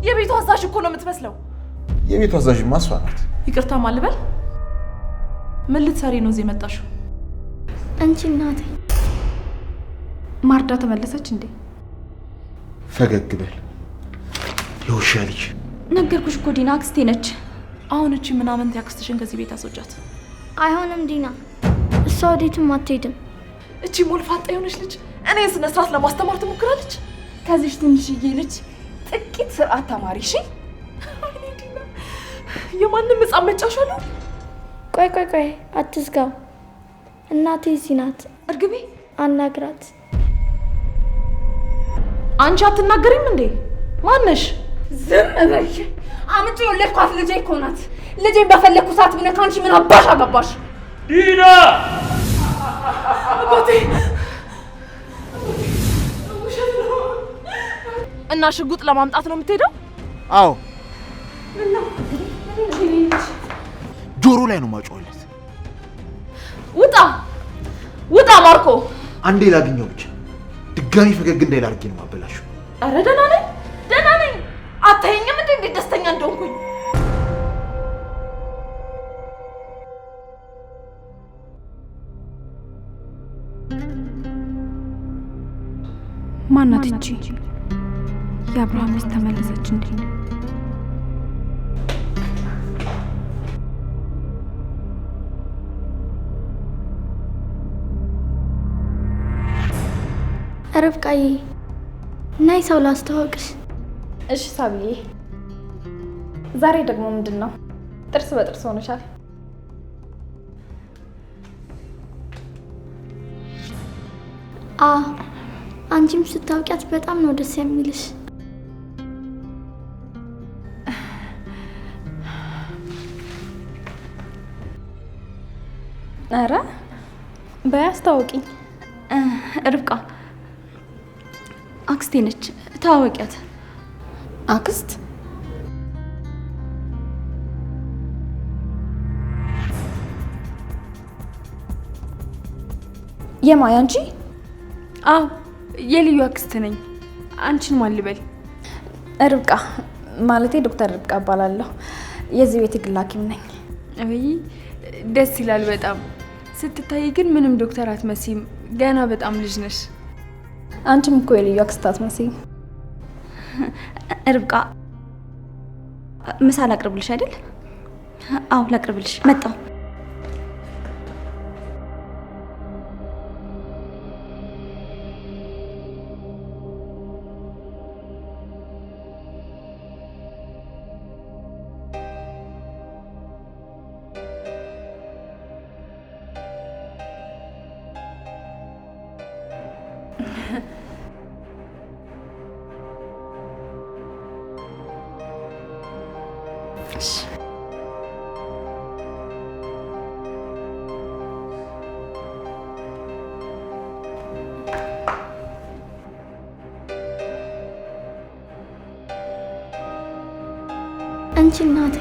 የቤቱ አዛዥ እኮ ነው የምትመስለው። የቤቱ አዛዥ ማስዋናት። ይቅርታ ማልበል። ምን ልትሰሪ ነው እዚህ መጣሽው? አንቺ እናቴ ማርዳ ተመለሰች እንዴ? ፈገግ በል የውሻ ልጅ። ነገርኩሽ እኮ ዲና አክስቴ ነች። አሁን እቺ ምናምን ያክስትሽን ከዚህ ቤት አስወጫት። አይሆንም ዲና፣ እሷ ወዴትም አትሄድም። እቺ ሞልፋጣ የሆነች ልጅ እኔ ስነ ስርዓት ለማስተማር ትሞክራለች። ከዚህ ትንሽዬ ልጅ ጥቂት ስርዓት ተማሪ። እሺ የማንም ህፃን መጫወቻ ነው። ቆይ አትዝጋው። እናቴ እዚህ ናት። እርግቤ አናግራት። አንቺ አትናገሪም እንዴ? ማነሽ? ዝም በይ። አምጪ የወለድኳት ልጄ እኮ ናት። ልጄን በፈለኩ ሰዓት ምን ካንቺ ምን አባሽ አገባሽ? ዲና አባቴ እና ሽጉጥ ለማምጣት ነው የምትሄደው? አዎ ጆሮ ላይ ነው ማጮለት። ውጣ ማርኮ። አንዴ ላግኘው ብቻ ድጋሚ ፈገግ እንዳይል አድርጌ ነው ማበላሽው። ኧረ ደህና ነኝ። አታየኝም እንዴ እንዴት ደስተኛ እንደሆንኩኝ? ማናት እቺ? የአብርሃም ሚስት ተመለሰች እንዴ? ርብቃዬ ናይ ሰው ላስተዋውቅሽ። እሺ ሳብዬ። ዛሬ ደግሞ ምንድነው? ጥርስ በጥርስ ሆነሻል። አንቺም ስታውቂያት በጣም ነው ደስ የሚልሽ። ኧረ በያስታውቂኝ። ርብቃ አክስቴ ነች፣ ታወቂያት። አክስት? የማያ እንጂ? አዎ የልዩ አክስት ነኝ። አንቺን ማን ልበል? ርብቃ ማለቴ ዶክተር ርብቃ እባላለሁ። የዚህ ቤት የግል ሐኪም ነኝ። አይ ደስ ይላል በጣም። ስትታይ ግን ምንም ዶክተር አትመስይም፣ ገና በጣም ልጅ ነሽ። አንቺም እኮ የልዩ አክስት አትመስይም። ርብቃ ምሳ ላቅርብልሽ አይደል? አዎ ላቅርብልሽ። መጣሁ። አንቺ እናቴ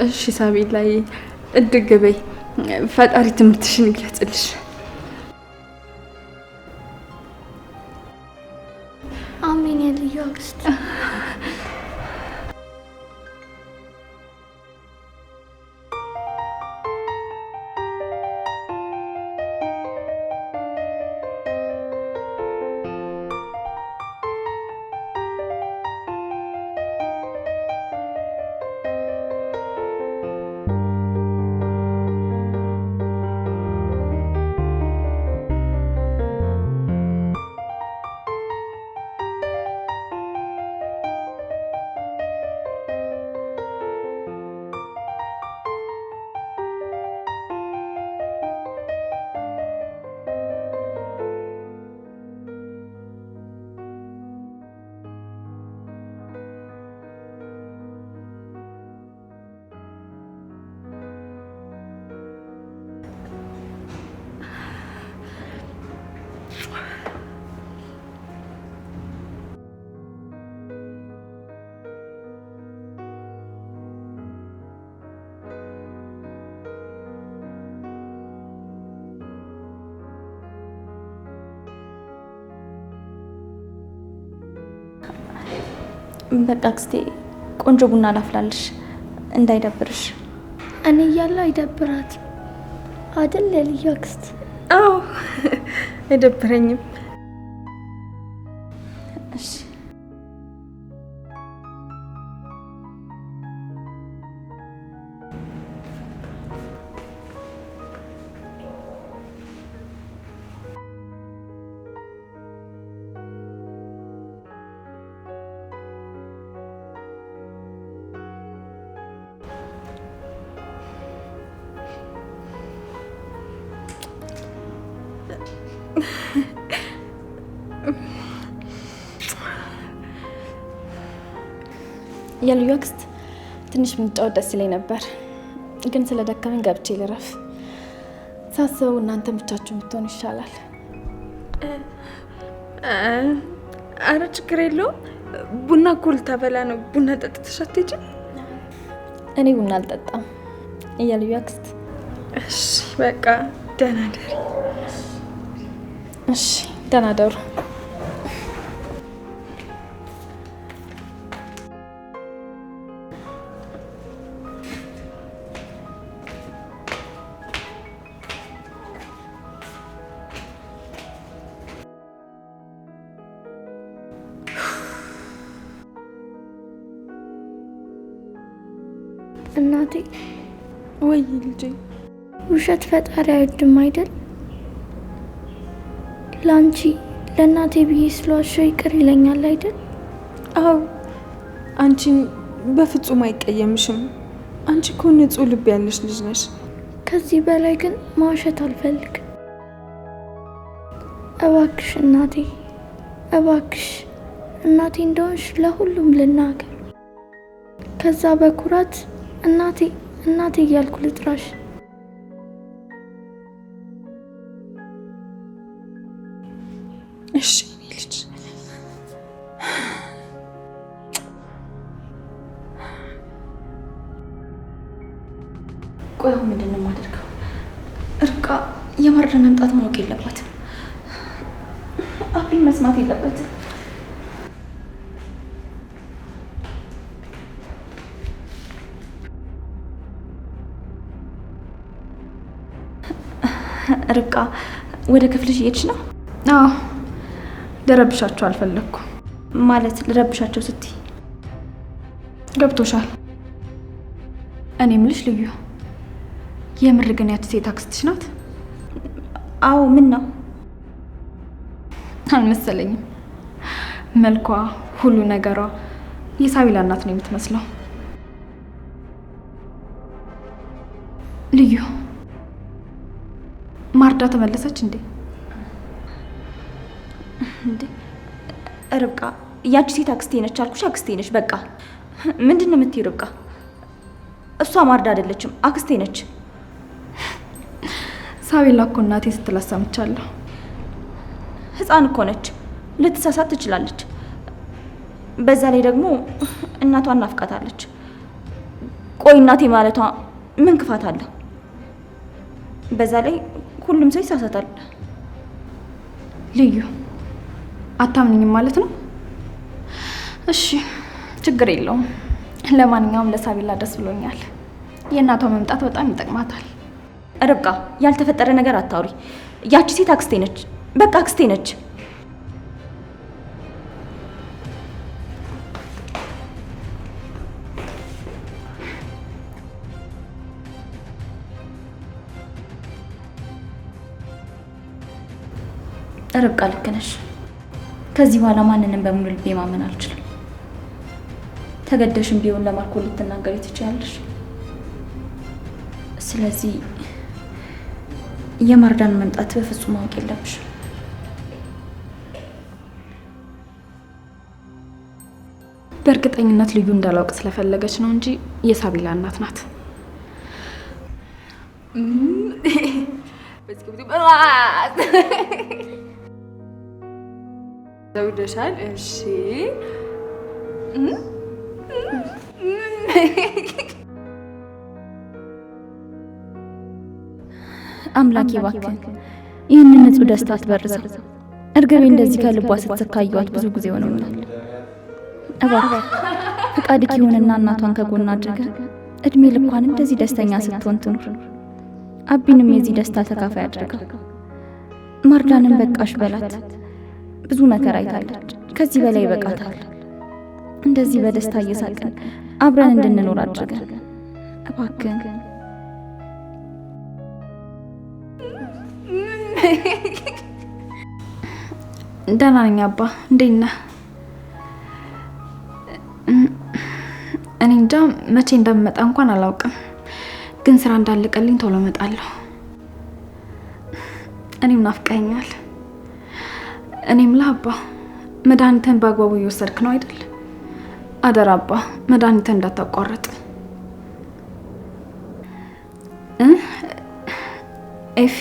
እሺ ሳቢላይ እድግ በይ። ፈጣሪ ትምህርትሽን ይግለጽልሽ። አሜን። የልዩ አክስት በቃ አክስቴ ቆንጆ ቡና ላፍላልሽ እንዳይደብርሽ። እኔ እያለሁ አይደብራት አይደል የልዩ አክስት? አዎ አይደብረኝም። እሺ የልዩ አክስት ትንሽ ብንጫወት ደስ ይለኝ ነበር፣ ግን ስለደከመኝ ገብቼ ልረፍ። ሳስበው እናንተ ብቻችሁን ብትሆኑ ይሻላል። አረ ችግር የለውም። ቡና እኮ ልታበላ ነው። ቡና ጠጥተሽ አትሄጂም? እኔ ቡና አልጠጣም የልዩ አክስት። እሺ በቃ ደህና ደሪ። እሺ ደህና ደሩ። እናቴ ወይ ልጄ፣ ውሸት ፈጣሪ አይወድም አይደል? ላንቺ ለእናቴ ብዬ ስለዋሸው ይቅር ይለኛል አይደል? አዎ አንቺን በፍጹም አይቀየምሽም። አንቺ እኮ ንጹህ ልብ ያለሽ ልጅ ነሽ። ከዚህ በላይ ግን ማውሸት አልፈልግም። እባክሽ እናቴ፣ እባክሽ እናቴ እንደሆንሽ ለሁሉም ልናገር። ከዛ በኩራት እናቴ እናቴ እያልኩ ልጥራሽ። እሺ ልጅ። ቆይ አሁን ምንድን ነው የማደርገው? ርብቃ የማርዳን መምጣት ማወቅ የለባትም። አብሪን መስማት የለበትም። ርብቃ ወደ ክፍልሽ እየሄድሽ ነው? አዎ ልረብሻቸው አልፈለኩም። ማለት ልረብሻቸው ስትይ ገብቶሻል? እኔ የምልሽ ልዩ፣ የምር ግን ያቺ ሴት አክስትሽ ናት? አዎ። ምን ነው? አልመሰለኝም። መልኳ፣ ሁሉ ነገሯ የሳቢላ እናት ነው የምትመስለው። ልዩ፣ ማርዳ ተመለሰች እንዴ? እንዴ ርብቃ፣ ያቺ ሴት አክስቴ ነች አልኩሽ። አክስቴ ነች በቃ። ምንድን ነው የምትይው ርብቃ? እሷ ማርዳ አይደለችም፣ አክስቴ ነች። ሳቢላ እኮ እናቴ ስትላት ሰምቻለሁ። ህፃን እኮ ነች፣ ልትሳሳት ትችላለች። በዛ ላይ ደግሞ እናቷን ናፍቃታለች። ቆይ እናቴ ማለቷ ምን ክፋት አለው? በዛ ላይ ሁሉም ሰው ይሳሳታል። ልዩ፣ አታምንኝም ማለት ነው? እሺ ችግር የለውም። ለማንኛውም ለሳቢላ ደስ ብሎኛል። የእናቷ መምጣት በጣም ይጠቅማታል። ርብቃ፣ ያልተፈጠረ ነገር አታውሪ። ያቺ ሴት አክስቴ ነች፣ በቃ አክስቴ ነች። ርብቃ ልክ ነሽ። ከዚህ በኋላ ማንንም በሙሉ ልቤ ማመን አልችልም። ተገደሽም ቢሆን ለማርኮ ልትናገሪ ትችያለሽ። ስለዚህ የማርዳን መምጣት በፍጹም ማወቅ የለብሽም። በእርግጠኝነት ልዩ እንዳላውቅ ስለፈለገች ነው እንጂ የሳቢላ እናት ናት። ዘውደሻል? እሺ አምላኬ እባክህ ይህንን ንጹህ ደስታ አትበርዘው። እርግቤ እንደዚህ ከልቧ ስትሰካየዋት ብዙ ጊዜ ሆኖኛል። እባክህ ፍቃድህ ይሁንና እናቷን ከጎን አድርገህ እድሜ ልኳን እንደዚህ ደስተኛ ስትሆን ትኑር። አቢንም የዚህ ደስታ ተካፋይ አድርገው። ማርዳንም በቃሽ በላት። ብዙ መከራ አይታለች። ከዚህ በላይ ይበቃታል። እንደዚህ በደስታ እየሳቅን አብረን እንድንኖር አድርገን እባክህ። ደህና ነኝ አባ፣ እንዴት ነህ? እኔ እንጃ መቼ እንደምመጣ እንኳን አላውቅም፣ ግን ስራ እንዳለቀልኝ ቶሎ እመጣለሁ። እኔም ናፍቀኸኛል። እኔም ለአባ መድኃኒትን በአግባቡ እየወሰድክ ነው አይደል? አደራ አባ መድኃኒትን እንዳታቋርጥ። ኤፊ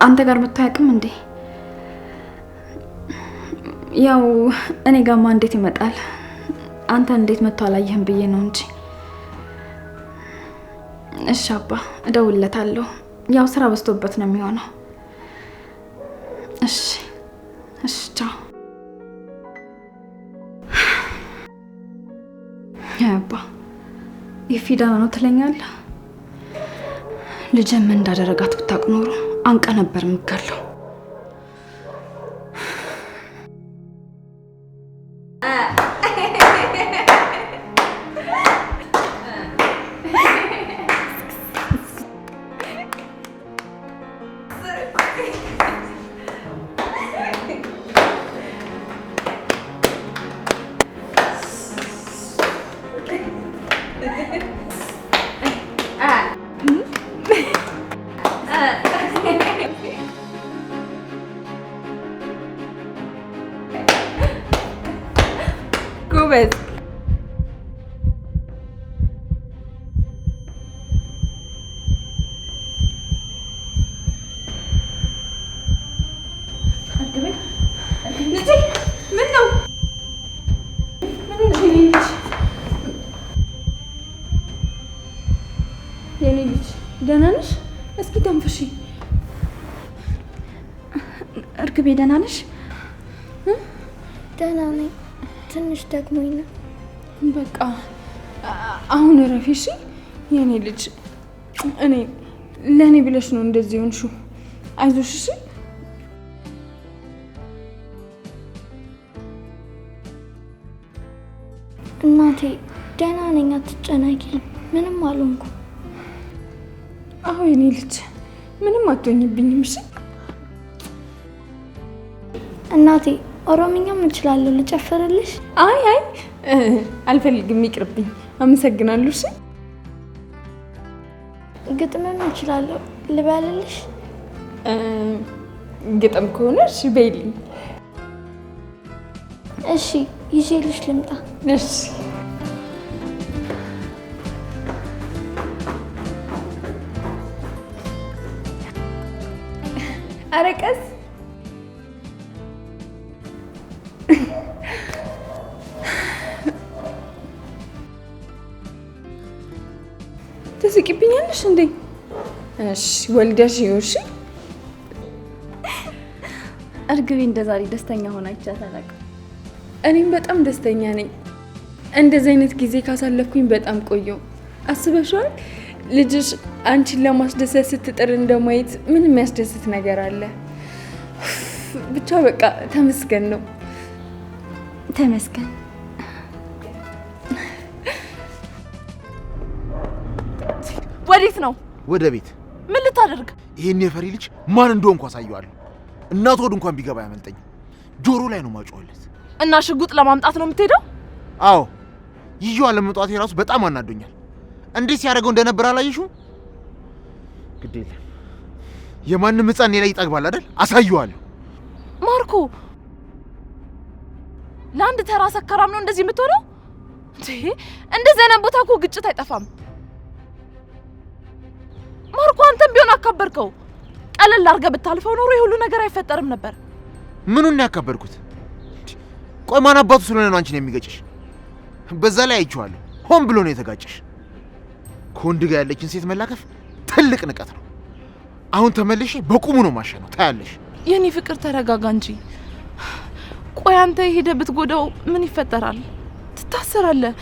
አንተ ጋር ብታያቅም እንዴ? ያው እኔ ጋማ እንዴት ይመጣል? አንተ እንዴት መጥቶ አላየህም ብዬ ነው እንጂ። እሺ አባ እደውልለታለሁ። ያው ስራ በዝቶበት ነው የሚሆነው። እሺ እሺ ቻው። አባ የፊዳና ነው ትለኛለህ? ልጅም እንዳደረጋት ብታውቅ ኖሮ አንቀ ነበር የምትጋለው። ጎበዝ። ልጄ ምን ነው? የኔ ልጅ ደህና ነሽ? እስኪ ተንፍሺ። እርግቤ ደህና ነሽ? ደህና ነኝ። ትንሽ ደግሞኝ ነው። በቃ አሁን እረፊ እሺ የኔ ልጅ። እኔ ለእኔ ብለሽ ነው እንደዚህ ሆንሽው። አይዞሽ እሺ። እናቴ ደህና ነኝ፣ አትጨናቂ። ምንም አልሆንኩ። አዎ የኔ ልጅ ምንም አትሆኝብኝም እሺ። እናቴ ኦሮምኛም እችላለሁ፣ ልጨፍርልሽ? አይ አልፈልግም፣ ይቅርብኝ። አመሰግናለሁ እሺ። ግጥምም እችላለሁ፣ ልበልልሽ? ግጥም ከሆነ እሺ በይልኝ። እሺ ይዤልሽ ልምጣ? እሺ ኧረ ቀስ ትስቂብኛለሽ እንዴ? እሺ ወልደሽ ይኸውልሽ። እርግቤ እንደዛሬ ደስተኛ ሆና አይቻት አላውቅም። እኔም በጣም ደስተኛ ነኝ። እንደዚህ አይነት ጊዜ ካሳለፍኩኝ በጣም ቆየው። አስበሽዋል? ልጅሽ አንቺን ለማስደሰት ስትጥር እንደማየት ምን የሚያስደስት ነገር አለ? ብቻ በቃ ተመስገን ነው። ተመስገን። ወዴት ነው? ወደ ቤት። ምን ልታደርግ? ይሄን የፈሪ ልጅ ማን እንደሆንኩ አሳየዋለሁ። እናት ወድ እንኳን ቢገባ ያመልጠኝ። ጆሮ ላይ ነው ማጮህለት። እና ሽጉጥ ለማምጣት ነው የምትሄደው? አዎ ይዤው አለመምጣቴ ራሱ በጣም አናዶኛል። እንዴት ሲያደርገው እንደነበር አላየሽው? ግድ የለም የማንም ሕፃን ላይ ይጠግባል አይደል? አሳየዋለሁ። ማርኮ ለአንድ ተራ ሰካራም ነው እንደዚህ የምትሆነው? እንደዚህ አይነት ቦታ እኮ ግጭት አይጠፋም። ማርኮ አንተም ቢሆን አካበርከው። ቀለል አድርገህ ብታልፈው ኖሮ የሁሉ ነገር አይፈጠርም ነበር። ምኑን ነው ያካበርኩት? ቆይ ማን አባቱ ስለሆነ ነው አንቺን የሚገጭሽ? በዛ ላይ አይቼዋለሁ። ሆን ብሎ ነው የተጋጨሽ። ከወንድ ጋር ያለችን ሴት መላከፍ ትልቅ ንቀት ነው። አሁን ተመልሼ በቁሙ ነው ማሸነው። ታያለሽ። የኔ ፍቅር ተረጋጋ እንጂ ቆይ አንተ ሄደህ ብትጎዳው ምን ይፈጠራል? ትታሰራለህ።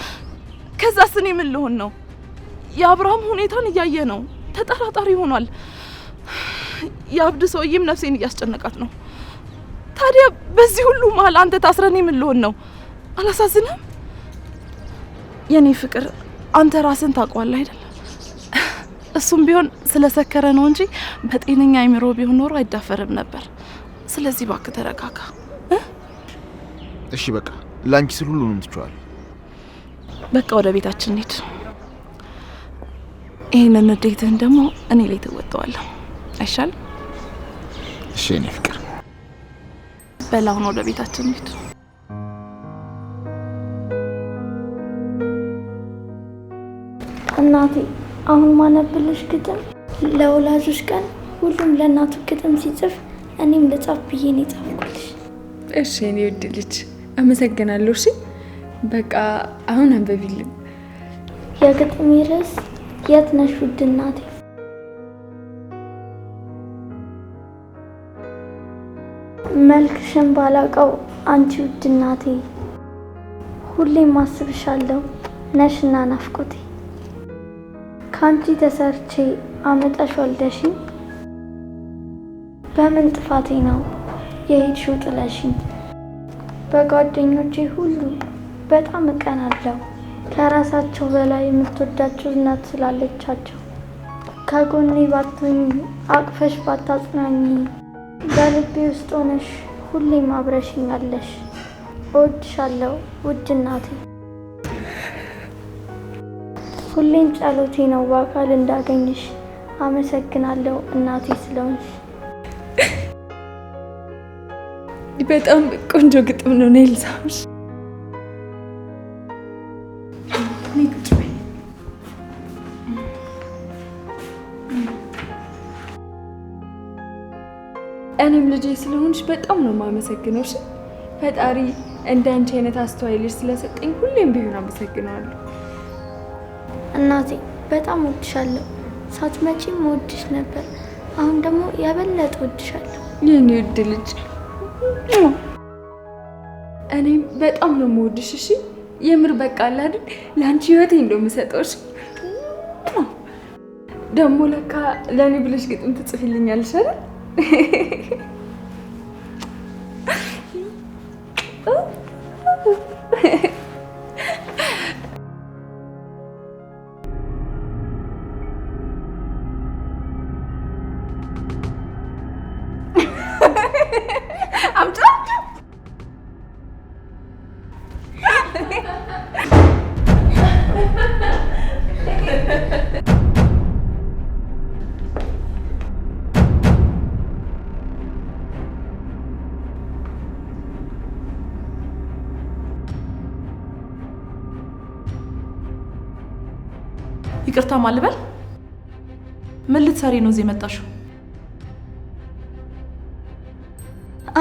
ከዛስ እኔ ምን ልሆን ነው? የአብርሃም ሁኔታን እያየ ነው፣ ተጠራጣሪ ሆኗል። የአብድ ሰውዬም ነፍሴን እያስጨነቃት ነው። ታዲያ በዚህ ሁሉ መሀል አንተ ታስረህ እኔ ምን ልሆን ነው? አላሳዝንም? የኔ ፍቅር አንተ ራስን ታውቀዋለህ አይደል? እሱም ቢሆን ስለሰከረ ነው እንጂ በጤነኛ አይምሮ ቢሆን ኖሮ አይዳፈርም ነበር። ስለዚህ እባክህ ተረጋጋ። እሺ በቃ ላንቺ ስል ሁሉንም ትችዋለሁ። በቃ ወደ ቤታችን እንሂድ። ይሄንን ንዴትህን ደግሞ እኔ ላይ ተወጣዋለሁ አይሻልም? እሺ የኔ ፍቅር በላውን ወደ ቤታችን እንሂድ። እናቴ አሁን ማነብልሽ ግጥም ለወላጆች ቀን ሁሉም ለእናቱ ግጥም ሲጽፍ እኔም ልጻፍ ብዬ ነው የጻፍኩልሽ። እሺ የኔ ውድ ልጅ አመሰግናለሁ። እሺ በቃ አሁን አንበቢልኝ። የግጥሜ ርዕስ የት ነሽ ውድ እናቴ። መልክሽን ባላቀው አንቺ ውድ እናቴ፣ ሁሌም አስብሻለሁ ነሽና ናፍቆቴ። ካንቺ ተሰርቼ አመጣሽ ወልደሽኝ፣ በምን ጥፋቴ ነው የሄድሽው ጥለሽኝ። በጓደኞቼ ሁሉ በጣም እቀናለሁ፣ ከራሳቸው በላይ የምትወዳቸው እናት ስላለቻቸው። ከጎኔ ባትሆኚ አቅፈሽ ባታጽናኝ፣ በልቤ ውስጥ ሆነሽ ሁሌም አብረሽኛለሽ። እወድሻለሁ ውድ እናቴ። ሁሌም ጸሎቴ ነው በአካል እንዳገኝሽ። አመሰግናለሁ እናቴ ስለሆንሽ። በጣም ቆንጆ ግጥም ነው ኔልሳምሽ። እኔም ልጄ ስለሆንሽ በጣም ነው የማመሰግነው። እሺ ፈጣሪ እንደ አንቺ አይነት አስተዋይ ልጅ ስለሰጠኝ ሁሌም ቢሆን አመሰግነዋለሁ። እናቴ በጣም እወድሻለሁ። ሳትመጪም እወድሽ ነበር፣ አሁን ደግሞ የበለጠ እወድሻለሁ። የኔ ውድ ልጅ እኔም በጣም ነው የምወድሽ። እሺ የምር በቃ አለ አይደል ለአንቺ ህይወቴ እንደምሰጠው። እሺ ደግሞ ለካ ለእኔ ብለሽ ግጥም ትጽፊልኛለሽ አይደል? ይቅርታ ማልበል? ምን ልትሰሪ ነው እዚህ የመጣሽው?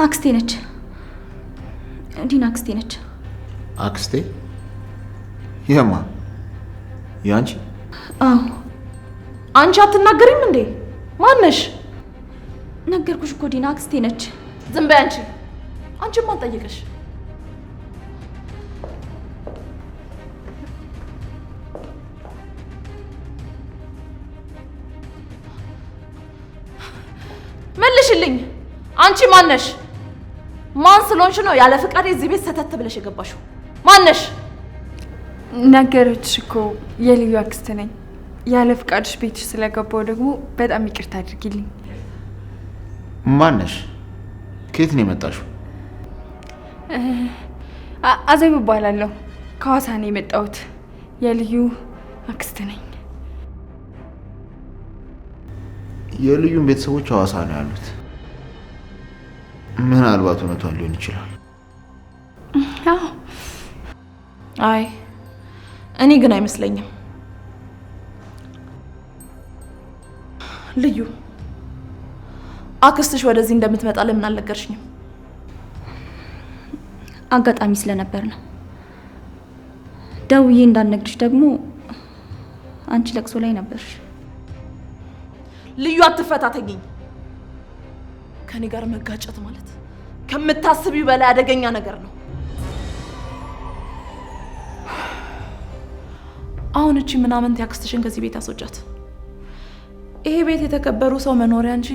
አክስቴ ነች፣ ዲና አክስቴ ነች። አክስቴ? የማ? ያንቺ? አዎ። አንቺ አትናገሪም እንዴ? ማነሽ? ነገርኩሽ እኮ ዲና አክስቴ ነች። ዝም በይ አንቺ። አንቺ ማን ጠየቀሽ? መልሽልኝ። አንቺ ማነሽ? ማን ስለሆንሽ ነው ያለ ፍቃዴ እዚህ ቤት ሰተት ብለሽ የገባሽው? ማነሽ? ነገረችሽ እኮ የልዩ አክስት ነኝ። ያለ ፍቃድሽ ቤትሽ ስለገባው ደግሞ በጣም ይቅርታ አድርጊልኝ። ማነሽ? ከየት ነው የመጣሽው? አዜብ እባላለሁ። ከሐዋሳ ነው የመጣሁት። የልዩ አክስት ነኝ። የልዩን ቤተሰቦች ሐዋሳ ነው ያሉት። ምናልባት እውነቷን ሊሆን ይችላል። አዎ። አይ እኔ ግን አይመስለኝም። ልዩ አክስትሽ ወደዚህ እንደምትመጣ ለምን አልነገርሽኝም? አጋጣሚ ስለነበር ነው። ደውዬ እንዳልነግርሽ ደግሞ አንቺ ለቅሶ ላይ ነበርሽ። ልዩ አትፈታተኝኝ። ከኔ ጋር መጋጨት ማለት ከምታስቢው በላይ አደገኛ ነገር ነው። አሁን እቺ ምናምን ያክስትሽን ከዚህ ቤት አስወጫት። ይሄ ቤት የተከበሩ ሰው መኖሪያ እንጂ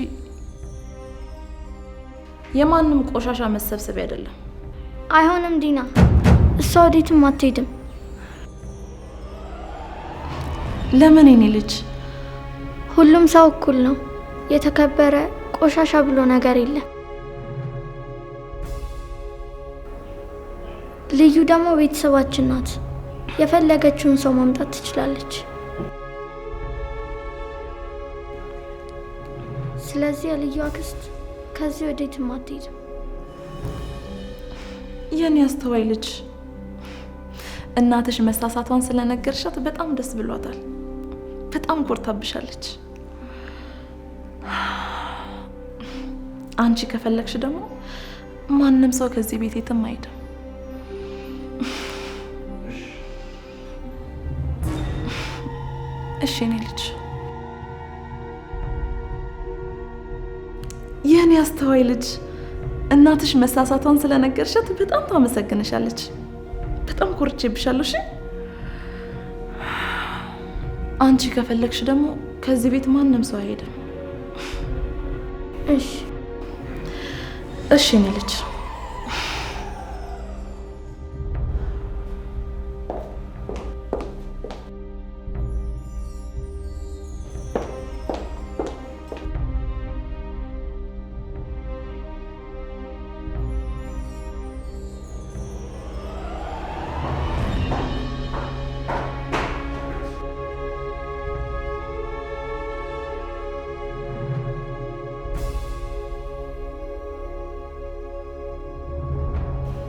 የማንም ቆሻሻ መሰብሰቢያ አይደለም። አይሆንም ዲና፣ እሷ ወዴትም አትሄድም። ለምን የኔ ልጅ? ሁሉም ሰው እኩል ነው። የተከበረ ቆሻሻ ብሎ ነገር የለም። ልዩ ደግሞ ቤተሰባችን ናት። የፈለገችውን ሰው ማምጣት ትችላለች። ስለዚህ የልዩ አክስት ከዚህ ወዴትም አትሄድም። የኔ አስተዋይ ልጅ፣ እናትሽ መሳሳቷን ስለነገርሻት በጣም ደስ ብሏታል። በጣም ኮርታብሻለች። አንቺ ከፈለግሽ ደግሞ ማንም ሰው ከዚህ ቤት የትም አይሄድም። እሺ የኔ ልጅ፣ የኔ አስተዋይ ልጅ፣ እናትሽ መሳሳቷን ስለነገርሻት በጣም ታመሰግንሻለች። በጣም ኮርቼብሻለሁ። እሺ አንቺ ከፈለግሽ ደግሞ ከዚህ ቤት ማንም ሰው አይሄድም። እሺ እሺ የኔ ልጅ።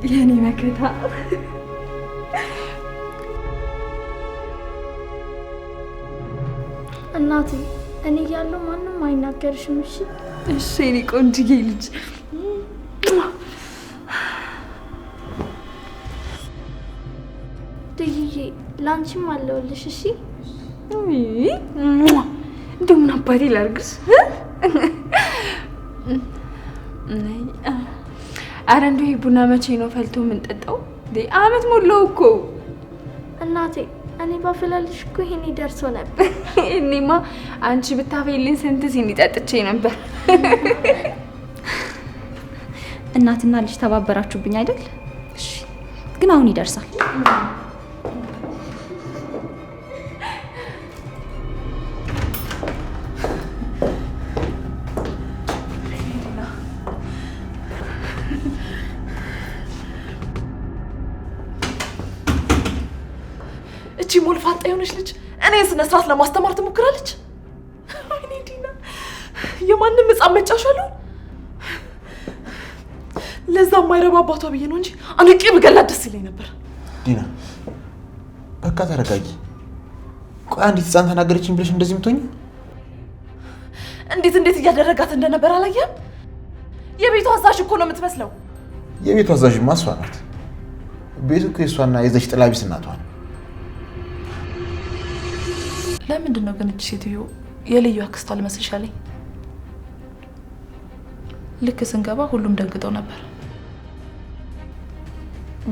የኔ መከታ እናቴ፣ እኔ እያለሁ ማንም አይናገርሽም። እሺ እሺ የኔ ቆንጅዬ ልጅ። ድይዬ፣ ላንቺም አለውልሽ። እሺ እንደው ምን አባቴ ላርግሽ? አረ እንደው ይሄ ቡና መቼ ነው ፈልቶ የምንጠጣው? አመት ሞላው እኮ እናቴ። እኔ ባፈላልሽ እኮ ይሄኔ ደርሶ ነበር። እኔማ አንቺ ብታፈይልኝ ስንት ሲኒ ጠጥቼ ነበር። እናትና ልጅ ተባበራችሁብኝ አይደል? እሺ፣ ግን አሁን ይደርሳል። እቺ ሞልፋጣ የሆነች ልጅ እኔ ስነ ስርዓት ለማስተማር ትሞክራለች። ወይኔ ዲና፣ የማንም ሕፃን መጫወቻ ነው። ለዛ የማይረባ አባቷ ብዬ ነው እንጂ አንቄ ብገላት ደስ ይለኝ ነበር። ዲና፣ በቃ ተረጋጊ። ቆይ አንዲት ሕፃን ተናገረችኝ ብለሽ እንደዚህ የምትሆኚ? እንዴት እያደረጋት እንደነበር አላየህም? የቤቱ አዛዥ እኮ ነው የምትመስለው። የቤቱ አዛዥማ እሷ ናት። ቤቱ እኮ የእሷና የዘች ጥላ ቢስ እናቷ ነው። ለምንድን ነው ግን እቺ ሴትዮ የልዩ አክስቷ አልመስልሽ አለኝ? ልክ ስንገባ ሁሉም ደንግጠው ነበር።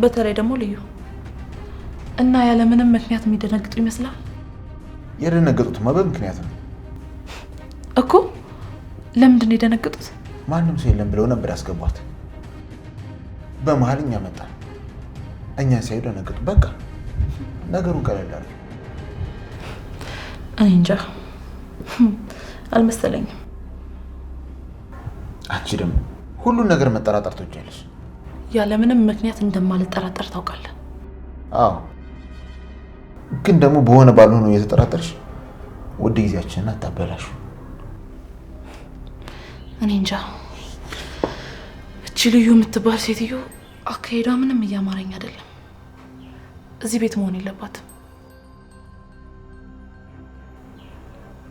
በተለይ ደግሞ ልዩ እና ያለ ምንም ምክንያት የሚደነግጡ ይመስላል። የደነገጡትማ በምክንያት ነው እኮ። ለምንድን ነው የደነገጡት? ማንም ሰው የለም ብለው ነበር ያስገቧት። በመሀል እኛ መጣን። እኛ ሲያዩ ደነገጡ። በቃ ነገሩን ቀለል አለ። እኔ እንጃ አልመሰለኝም። አንቺ ደግሞ ሁሉን ነገር መጠራጠር ትወጃለሽ። ያለ ምንም ምክንያት እንደማልጠራጠር ታውቃለህ። አዎ፣ ግን ደግሞ በሆነ ባልሆነው እየተጠራጠርሽ ወደ ጊዜያችንን አታበላሹ። እኔ እንጃ እቺ ልዩ የምትባል ሴትዮ አካሄዷ ምንም እያማረኝ አይደለም። እዚህ ቤት መሆን የለባትም።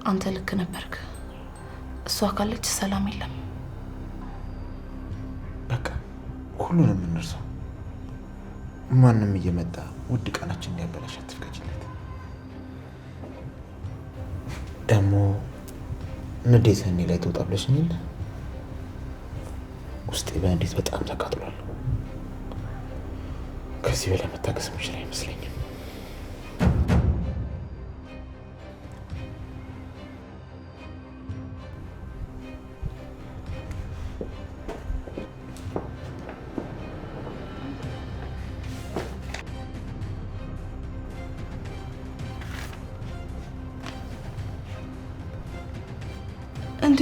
አንተ ልክ ነበርክ። እሷ ካለች ሰላም የለም። በቃ ሁሉንም እንርሳው። ማንም እየመጣ ውድ ቀናችን እንዲያበላሽ አትፍቀጂለት። ደግሞ ንዴት እኔ ላይ ተወጣ ብለሽኝ የለ ውስጤ በእንዴት በጣም ተቃጥሏል። ከዚህ በላይ መታገስ የምችል አይመስለኝም። እንዴ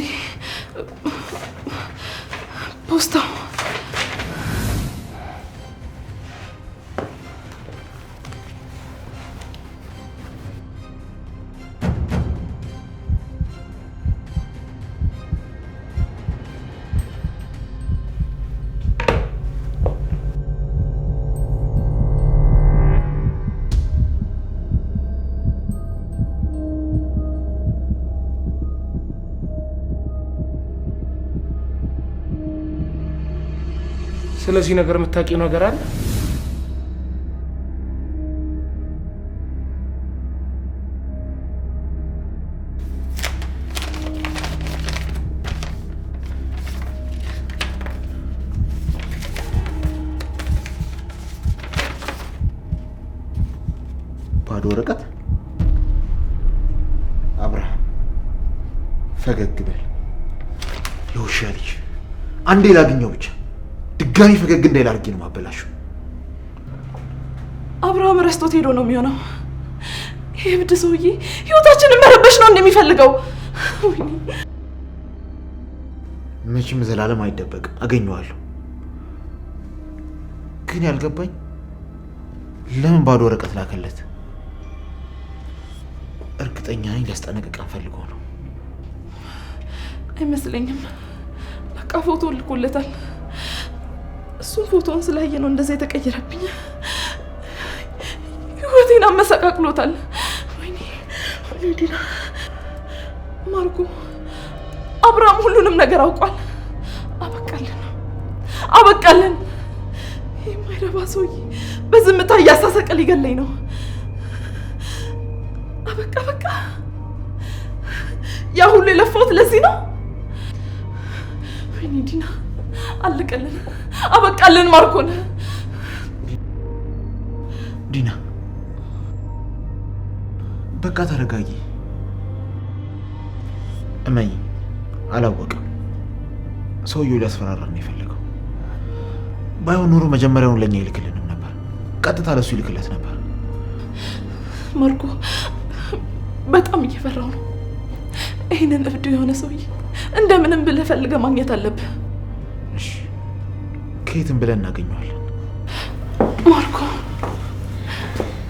ፖስታው ስለዚህ ነገር የምታውቂው ነገር አለ? ባዶ ወረቀት። አብርሃም ፈገግ በል። የውሻ ልጅ አንዴ ላግኘው ብቻ ድጋሚ ፈገግ እንዳይል አድርጌ ነው ማበላሽው። አብርሃም ረስቶት ሄዶ ነው የሚሆነው። ይሄ እብድ ሰውዬ ህይወታችንን መረበሽ ነው እንደሚፈልገው። መቼም ዘላለም አይደበቅም፣ አገኘዋለሁ። ግን ያልገባኝ ለምን ባዶ ወረቀት ላከለት? እርግጠኛ ነኝ ሊያስጠነቅቀን ፈልጎ ነው። አይመስለኝም። በቃ ፎቶ ልኮለታል። እሱም ፎቶውን ስላየ ነው እንደዛ የተቀየረብኝ። ህይወቴን አመሰቃቅሎታል። ወይኔ ዲና፣ ማርጎ፣ አብርሃም ሁሉንም ነገር አውቋል። አበቃለን። ይህ የማይረባ ሰውዬ በዝምታ እያሳሰቀ ሊገለኝ ነው። በቃ ያ ሁሉ የለፋሁት ለዚህ ነው። ወይኔ ዲና፣ አለቀልን፣ አበቃልን። ማርኮን ዲና፣ በቃ ተረጋጊ። እመኝ፣ አላወቅም። ሰውየው ሊያስፈራራ ነው የፈለገው። ባይሆን ኑሮ መጀመሪያውን ለኛ ይልክልንም ነበር። ቀጥታ ለሱ ይልክለት ነበር። ማርኮ፣ በጣም እየፈራው ነው። ይህንን እብድ የሆነ ሰውዬ እንደምንም ብለህ ፈልገህ ማግኘት አለብህ። እሺ፣ ከየትም ብለን እናገኘዋለን። ማርኮ፣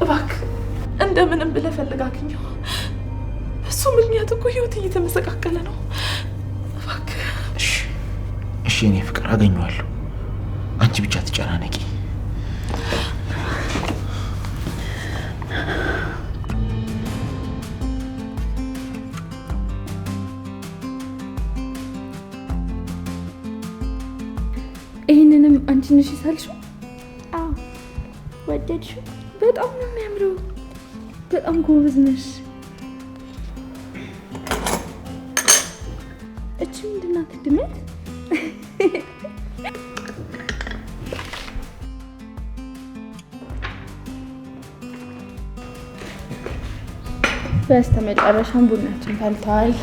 እባክህ እንደምንም ብለህ ፈልገህ አግኘው። በሱ ምክንያት እኮ ህይወት እየተመሰቃቀለ ነው። እባክህ። እሺ፣ እኔ ፍቅር አገኘዋለሁ። አንቺ ብቻ ትጨናነቂ። ይህንንም አንቺ ነሽ የሳልሽው? አዎ። ወደድሽው? በጣም ነው የሚያምረው። በጣም ጎበዝ ነሽ። እቺ ምንድን ናት? ድመት? በስተመጨረሻም ቡናችን ፈልተዋል።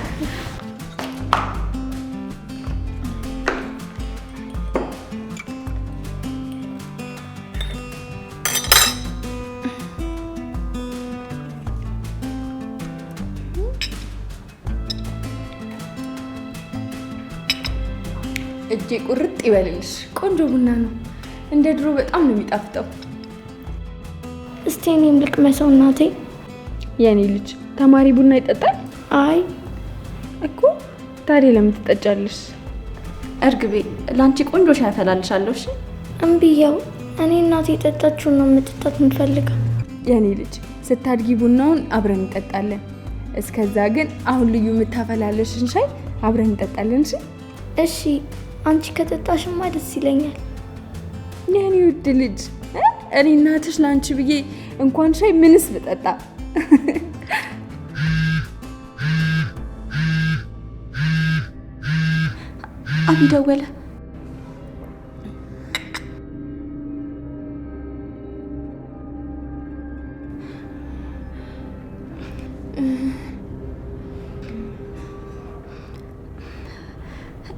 እጄ ቁርጥ ይበልልሽ። ቆንጆ ቡና ነው። እንደ ድሮ በጣም ነው የሚጣፍጠው። እስቲ እኔም ልቅመሰው እናቴ። የኔ ልጅ ተማሪ ቡና ይጠጣል? አይ እኮ ታዲያ ለምን ትጠጫለሽ? እርግቤ ላንቺ ቆንጆ ሻይ አፈላልሻለሁ። እሺ እምቢያው። እኔ እናቴ የጠጣችውን ነው የምጠጣት የምፈልገው። የኔ ልጅ ስታድጊ ቡናውን አብረን እንጠጣለን። እስከዛ ግን አሁን ልዩ የምታፈላለሽን ሻይ አብረን እንጠጣለን። እሺ? እሺ፣ አንቺ ከጠጣሽማ ደስ ይለኛል። የኔ ውድ ልጅ፣ እኔ እናትሽ ላንቺ ብዬ እንኳን ሻይ ምንስ ብጠጣ። አቢ ደወለ።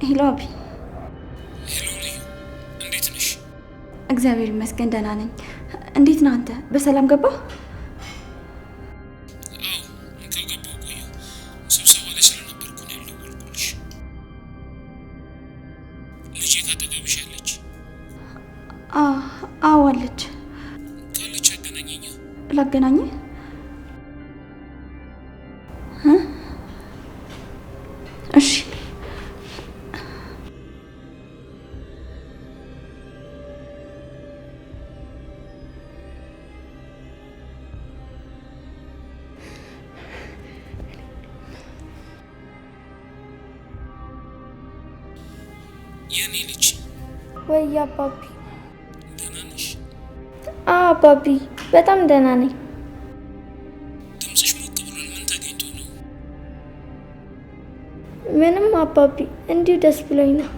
ሄሎ አቢ። ሄሎ ልዩ፣ እንዴት ነሽ? እግዚአብሔር ይመስገን ደህና ነኝ። እንዴት ነህ አንተ? በሰላም ገባ? አዎ ከገባሁ ቆየሁ። ስብሰባ ላይ ስለነበርኩ ነው ያልደወልኩልሽ። ልጄ ካጠገብሽ አለች? አዎ አለች። ካለች አገናኘኛ። ላገናኝህ? እሺ የኔ ልጅ ወይ አባቢ። ደህና ነሽ? አባቢ በጣም ደህና ነኝ። ድምፅሽ ሞቅ ብሏል። ምን ተገኝቶ ነው? ምንም አባቢ፣ እንዲሁ ደስ ብሎኝ ነው።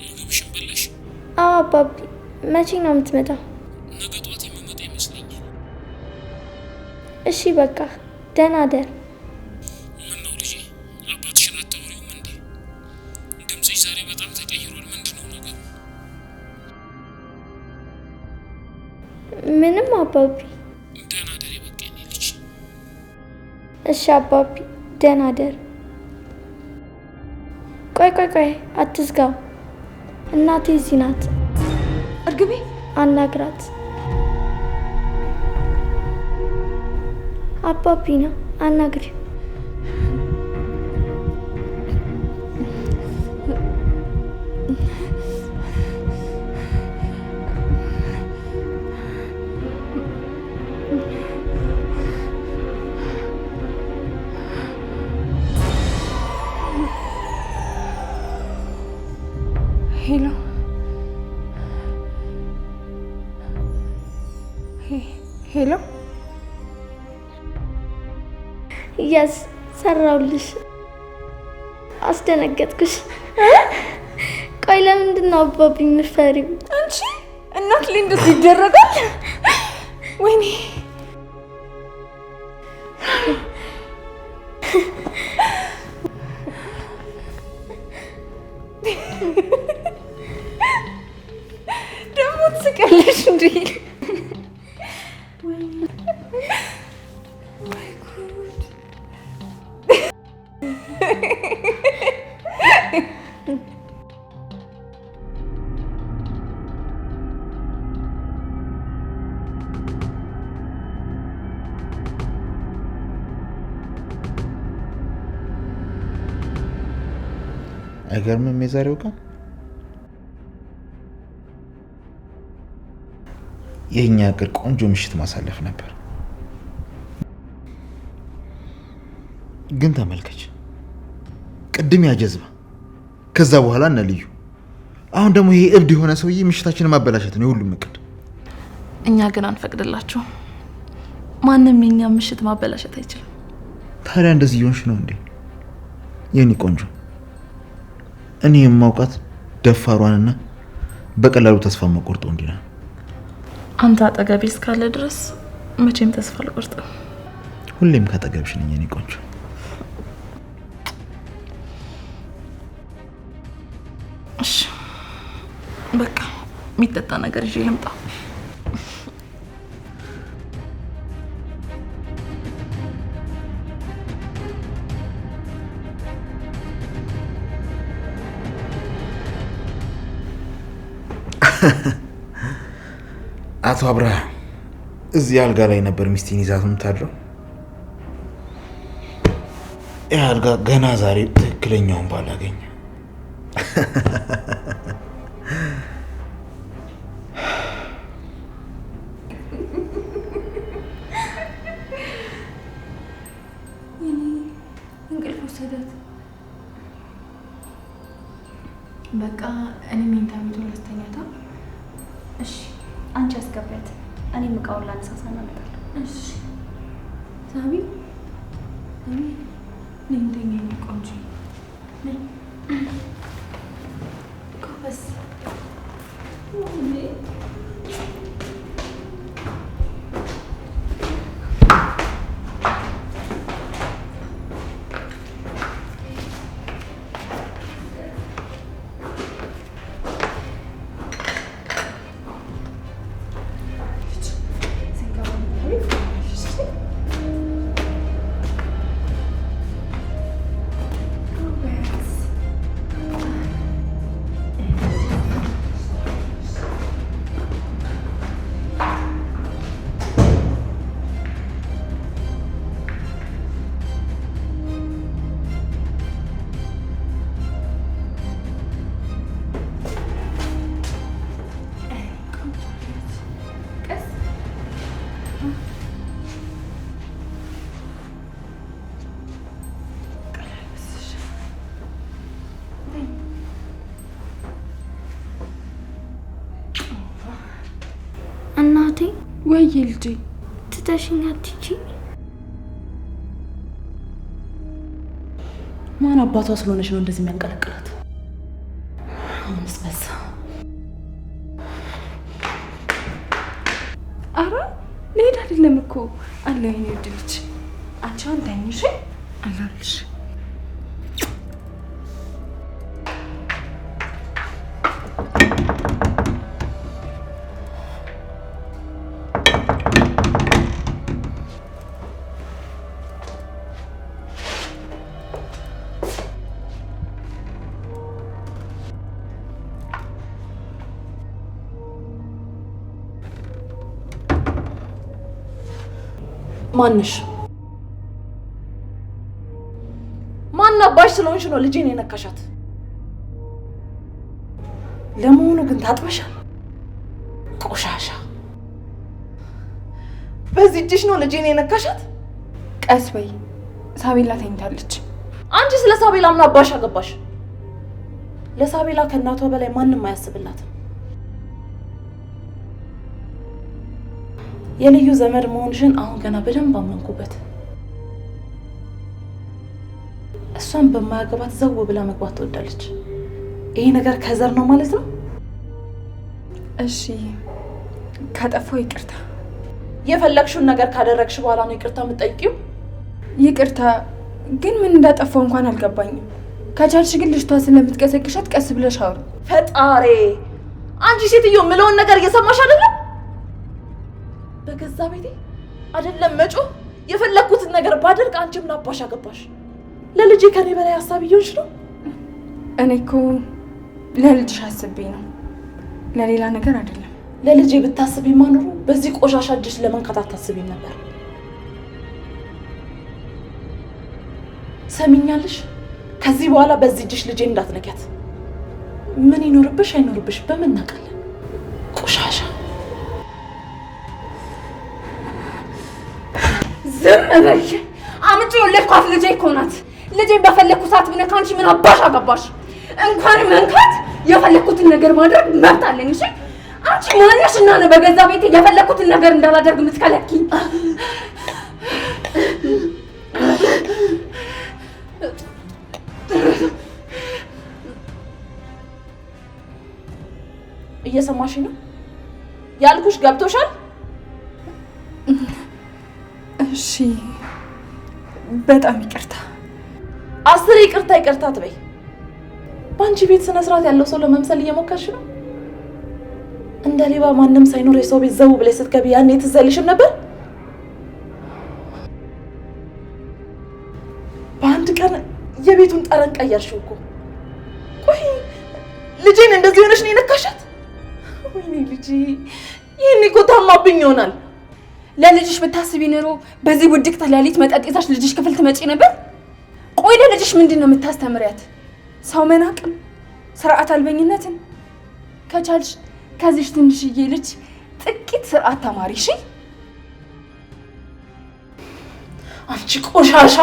ምግብሽን በላሽ? አባቢ መቼ ነው የምትመጣው? ነገ ጠዋት የምመጣ ይመስለኛል። እሺ በቃ ደህና ደር። ምን ነው ልጄ፣ አባትሽን አታወሪውም እንዴ? ድምፅሽ ዛሬ በጣም ተቀይሯል። ምንድን ነው ነገሩ? ምንም አባቢ። ደህና ደሪ በቃ የኔ ልጅ። እሺ አባቢ ደህና ደር። ቆይ አትዝጋው። እናቴ እዚህ ናት። እርግቤ አናግራት። አባቢ ነው፣ አናግሪው። ሄሎ ሄሎ። ያዝ ሰራውልሽ። አስደነገጥኩሽ። ቆይ ለምንድን ነው አባቢ የምትፈሪው? አንቺ እናት ላይ እንደዚህ ይደረጋል? ወይኔ ደግሞ ትስቂያለሽ እንዴ? አይገርምም? የዛሬው ቀን የኛ እቅድ ቆንጆ ምሽት ማሳለፍ ነበር። ግን ተመልከች፣ ቅድም ያጀዝባ፣ ከዛ በኋላ እነ ልዩ፣ አሁን ደግሞ ይሄ እብድ የሆነ ሰውዬ ምሽታችንን ማበላሸት ነው የሁሉም እቅድ። እኛ ግን አንፈቅድላችሁም። ማንም የኛ ምሽት ማበላሸት አይችልም። ታዲያ እንደዚህ ይሆንሽ ነው እንዴ? የኔ ቆንጆ፣ እኔ የማውቃት ደፋሯንና በቀላሉ ተስፋ መቆርጦ እንዲና አንተ አጠገቤ እስካለ ድረስ መቼም ተስፋ አልቆርጥም። ሁሌም ካጠገብሽ ነኝ የኔ ቆንጆ። እሺ በቃ የሚጠጣ ነገር ይዤ ልምጣ። አቶ አብርሃም እዚህ አልጋ ላይ ነበር ሚስቴን ይዛት የምታድረው። ይህ አልጋ ገና ዛሬ ትክክለኛውን ባላገኘ እንቅልፍ ወሰዳት። በቃ እኔ መኝታ ቤቱ ላስተኛታ። እሺ አንቺ አስገቢያት፣ እኔም እቃውን ላነሳሳና እመጣለሁ። እሺ ሳቢ ነኝ ቆንጆ ጎበዝ። ወይዬ ልጄ ትተሽኝ አትሂጂ። ማን አባቷ ስለሆነች ነው እንደዚህ የሚያንቀለቅላት? አሁንስ በዛ። አረ ልሄድ አይደለም እኮ አለ የኔ ውድ ልጅ። አንቺ አሁን ተኝሽ አላልሽ? ማንሽ? ማን አባሽ ስለሆንሽ ነው ልጄን የነካሻት? ለመሆኑ ግን ታጥበሻል? ቆሻሻ! በዚህ እጅሽ ነው ልጄን የነካሻት? ቀስ በይ፣ ሳቤላ ተኝታለች። አንቺ ስለ ሳቤላ ምን አባሽ አገባሽ? ለሳቤላ ከእናቷ በላይ ማንም አያስብላትም። የልዩ ዘመድ መሆንሽን አሁን ገና በደንብ አመንኩበት። እሷን በማያገባት ዘው ብላ መግባት ትወዳለች። ይሄ ነገር ከዘር ነው ማለት ነው? እሺ ካጠፋው ይቅርታ። የፈለግሽውን ነገር ካደረግሽ በኋላ ነው ይቅርታ የምትጠይቂው? ይቅርታ ግን ምን እንዳጠፋው እንኳን አልገባኝም። ከቻልሽ ግን ልጅቷ ስለምትቀሰቅሻት ቀስ ብለሽ አውሪ። ፈጣሪ! አንቺ ሴትዮ ምለውን ነገር እየሰማሽ አይደለም? በገዛ ቤቴ አይደለም መጮህ የፈለኩትን ነገር ባደርግ አንቺ ምን አባሽ አገባሽ? ለልጄ ከኔ በላይ ሀሳብ እየሆንሽ ነው። እኔ እኮ ለልጅሽ አስቤ ነው፣ ለሌላ ነገር አይደለም። ለልጄ ብታስቢ ማኖሩ በዚህ ቆሻሻ እጅሽ ለመንካት አታስቢም ነበር። ሰሚኛለሽ? ከዚህ በኋላ በዚህ እጅሽ ልጄ እንዳትነኪያት። ምን ይኖርብሽ አይኖርብሽ በምን እናውቃለን? ቆሻሻ! ዝም በይ። አምጪ የወለድኳት ልጄ እኮ ናት። ልጄን በፈለኩት ሰዓት ብነካ አንቺ ምን አባሽ አገባሽ? እንኳን መንካት የፈለኩትን ነገር ማድረግ መብት አለኝ። እሺ አንቺ ማንሽ እና ነው በገዛ ቤቴ የፈለኩትን ነገር እንዳላደርግ የምትከለኪ? እየሰማሽ ነው ያልኩሽ? ገብቶሻል? እሺ በጣም ይቅርታ። 10 ይቅርታ ይቅርታ ትበይ። በአንቺ ቤት ስነ ስርዓት ያለው ሰው ለመምሰል እየሞከርሽ ነው። እንደ ሌባ ማንም ሳይኖር የሰው ቤት ዘው ብለሽ ስትገቢ ያኔ ትዝ አይልሽም ነበር? በአንድ ቀን የቤቱን ጠረን ቀየርሽው እኮ። ቆይ ልጄን እንደዚህ ሆነሽ ነው የነካሻት? ወይኔ ልጄ፣ ይሄኔ እኮ ታማብኝ ይሆናል። ለልጅሽ ብታስቢ ኑሮ በዚህ ውድቅት ሌሊት መጠጥ ይዘሽ ልጅሽ ክፍል ትመጪ ነበር? ቆይ ለልጅሽ ምንድን ነው የምታስተምሪያት? ሰው መናቅም፣ ስርዓት አልበኝነትን? ከቻልሽ ከዚህ ትንሽዬ ልጅ ጥቂት ስርዓት ተማሪ። እሺ አንቺ ቆሻሻ!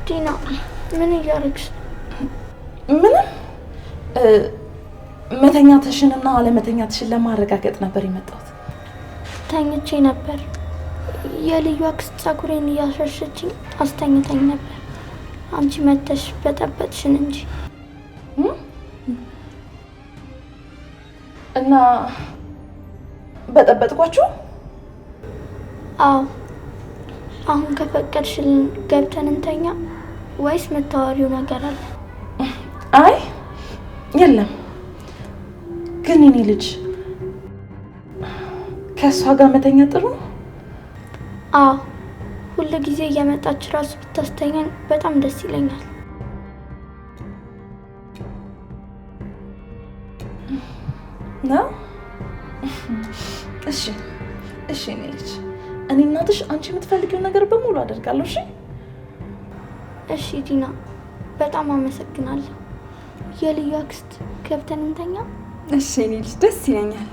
ዲና ምን እያደረግሽ? ምንም መተኛትሽንና አለመተኛትሽን ለማረጋገጥ ነበር የመጣሁት። ተኝቼ ነበር። የልዩ አክስት ፀጉሬን እያሻሸችኝ አስተኝተኝ ነበር። አንቺ መተሽ በጠበጥሽን እንጂ። እና በጠበጥኳችሁ? አዎ። አሁን ከፈቀድሽልን ገብተን እንተኛ ወይስ የምታወሪው ነገር አለ? አይ የለም። ግን የኔ ልጅ ከእሷ ጋር መተኛ ጥሩ ነው? አዎ፣ ሁሉ ጊዜ እየመጣች ራሱ ብታስተኛኝ በጣም ደስ ይለኛል። ነው? እሺ እሺ የኔ ልጅ፣ እኔ እናትሽ አንቺ የምትፈልጊው ነገር በሙሉ አደርጋለሁ። እሺ እሺ ዲና፣ በጣም አመሰግናለሁ። የልዩ አክስት ገብተን እንተኛ? እሺ የኔ ልጅ፣ ደስ ይለኛል።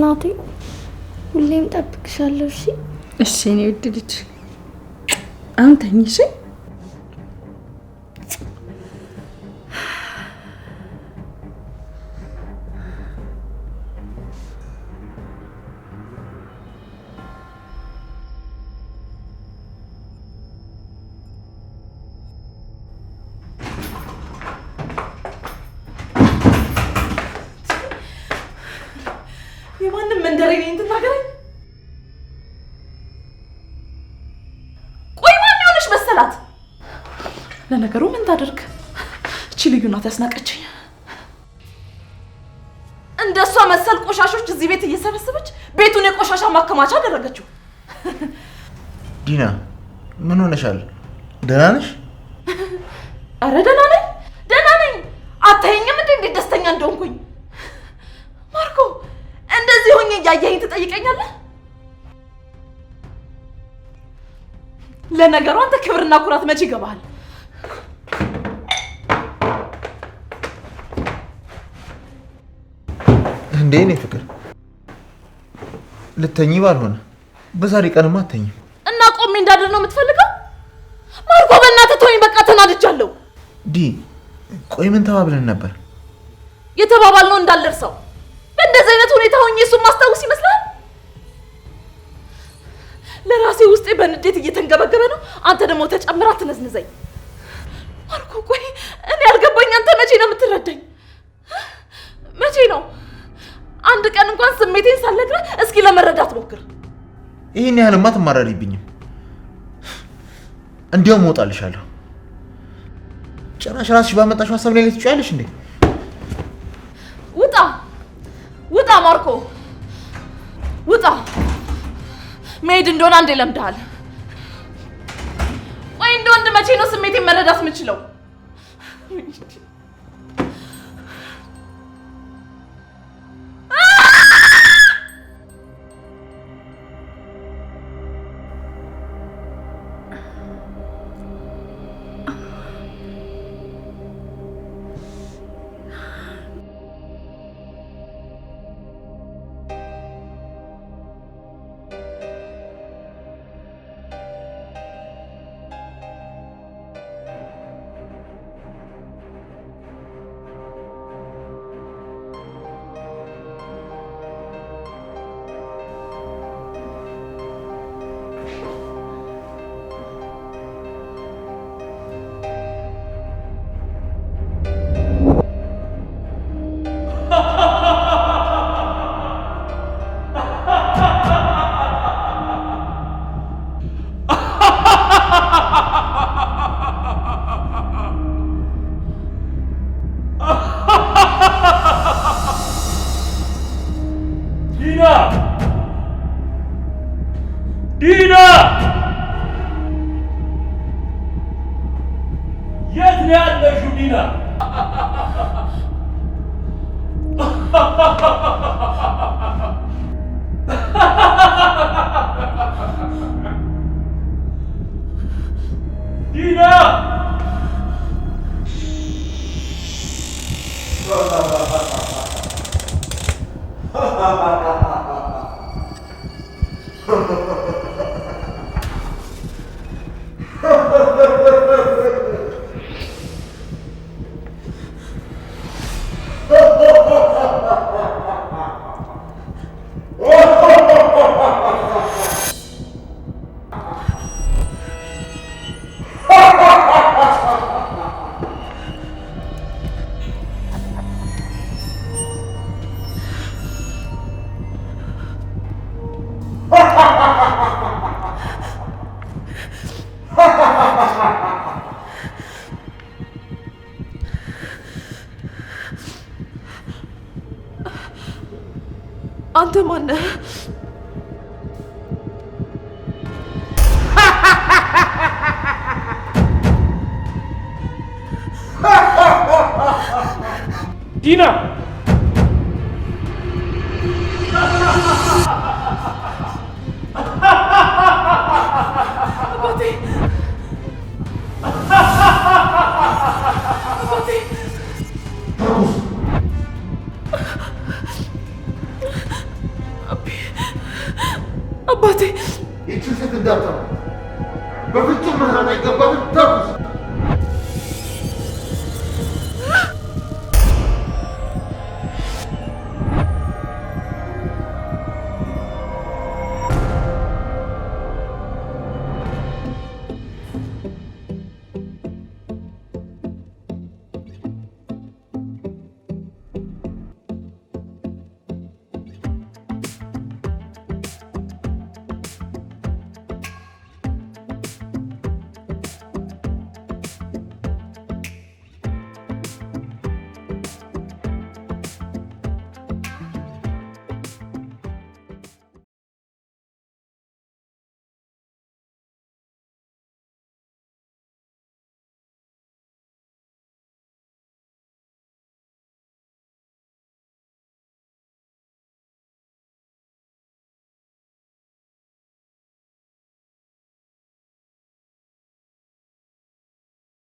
እናቴ ሁሌም ጠብቅሻለሁ። እሺ እሺ እኔ ውድ ልጅ አሁን ተኝ እሺ። የማንም መንደሬ ነኝ ትናገረኝ። ቆይ ማን ሆነሽ መሰላት? ለነገሩ ምን ታደርግ፣ እቺ ልዩ ናት ያስናቀችኝ። እንደሷ መሰል ቆሻሾች እዚህ ቤት እየሰበሰበች ቤቱን የቆሻሻ ማከማቻ አደረገችው። ዲና ምን ሆነሻል? ደህና ነሽ? አረ ደህና ነኝ፣ ደህና ነኝ። አታየኝም እንዴ እንዴት ደስተኛ እንደሆንኩኝ? ማርኮ እንደዚህ ሆኜ እያየኸኝ ትጠይቀኛለህ? ለነገሩ አንተ ክብርና ኩራት መቼ ይገባሃል? እንዴ እኔ ፍቅር ልተኝ ባልሆነ በዛሬ ቀንማ አተኝም እና ቆሜ እንዳድር ነው የምትፈልገው? ማርኮ በእናትህ ተወኝ፣ በቃ ተናድጃለሁ። ዲ ቆይ ምን ተባብለን ነበር? የተባባልነው እንዳልደርሰው በእንደዚህ አይነት ሁኔታ ሆኜ እሱን ማስታወስ ይመስላል? ለራሴ ውስጤ በንዴት እየተንገበገበ ነው። አንተ ደግሞ ተጨምራ ትነዝንዘኝ። ማርኮ ቆይ እኔ ያልገባኝ አንተ መቼ ነው የምትረዳኝ? መቼ ነው? አንድ ቀን እንኳን ስሜቴን ሳልነግርህ እስኪ ለመረዳት ሞክር። ይሄን ያህልማ ትማረሪብኝም። እንዲያውም እወጣልሻለሁ። ጭራሽ ራስሽ ባመጣሽው ሀሳብ ላይ ትጫያለሽ እንዴ? ውጣ ውጣ ማርኮ ውጣ። መሄድ እንደሆነ አንዴ ለምደሃል። ቆይ እንደ ወንድ መቼ ነው ስሜቴን መረዳት የምችለው? ዲና የት ነው ያለሽው? ዲና ዲና አንተ ማን ነህ? ዲና አባቴ አባቴ በፍጹም መህራት አይገባትም። ተኩስ